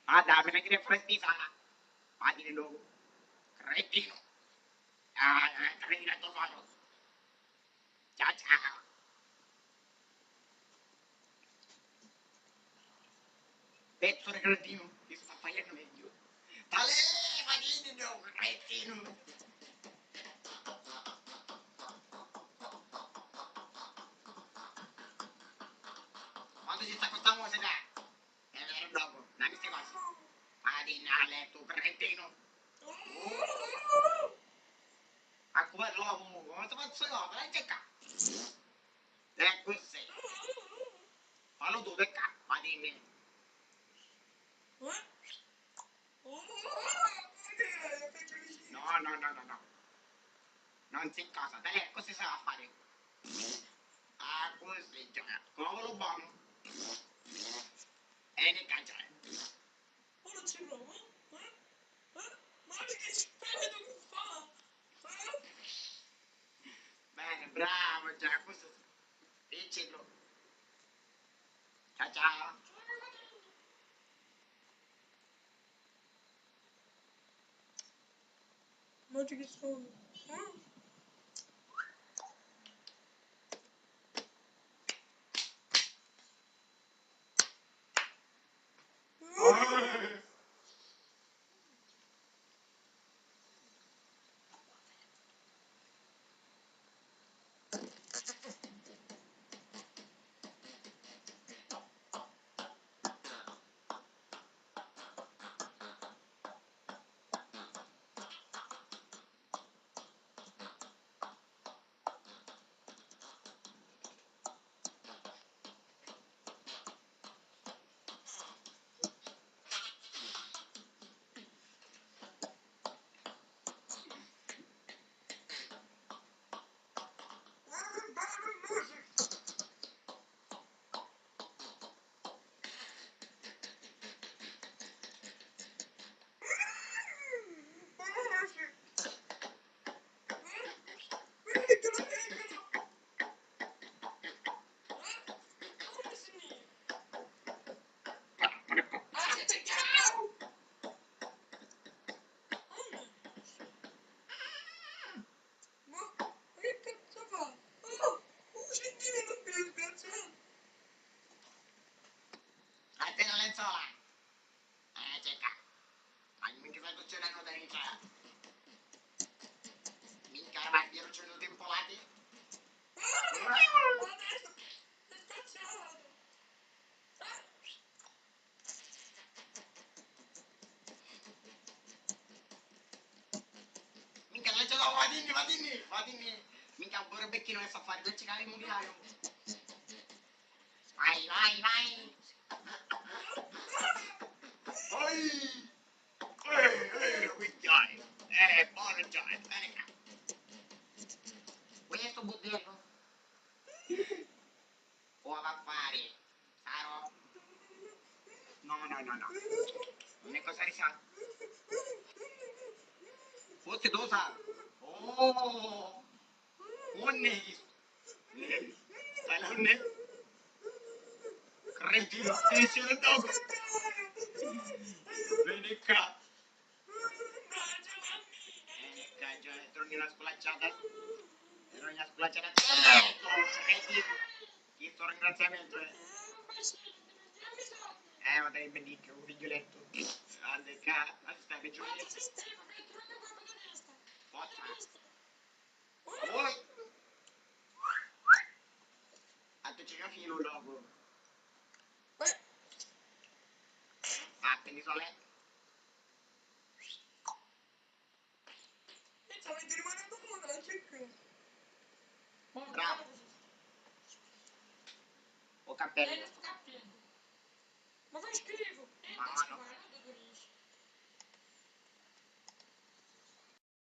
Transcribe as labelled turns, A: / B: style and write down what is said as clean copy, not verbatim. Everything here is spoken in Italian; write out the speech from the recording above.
A: Ah, dammi che freddi fa. Ma di nuovo. Cretino. Ah, cretino a trovato. Ciao, ciao. Pezzo di cretino. Ti sta facendo meglio. Dale, ma di nuovo, cretino. Quando ci sta questa musica? È vero dopo, da queste cose. Ma di nale, tu cretino. A come l'uomo, come ti faccio io? Me l'hai cercato. E così. Fallo tu, peccato, ma dimmi. No. Non si casa, te così si va a fare. Ah, così, già. Cavolo buono. E ne cacciare.
B: Ora ci provo. Ma che spettro che fa?
A: Bene, bravo, già, questo. Diccelo. Ciao, ciao.
B: Ma che sono?
A: A te la lenzuola. Cerca. Ma mica fai cucciare la nota in casa. Minchia, ormai mi ero ceduto impolati. Minchia, non ce l'ho, vadini. Minchia, un buon becchino che sa fare, non ci cade il mucchiaio. Vai. Cucchiaio. Buono già, bene. Questo budello? O va a fare? Saro? No. Non è cosa risale. Forse tu sai. Oh, onne. Sai l'onne? Cretino, insieme al dopo. Vieni qua. Già, torni una sculacciata. Era una sculacciata. Questo ringraziamento ma te ne benedica, un figlioletto. Ande qua, sta peggio. Poi. A te c'è filo dopo. Ah, quindi sole. Bravo. O cappello.
B: Ma fai schifo.
A: No.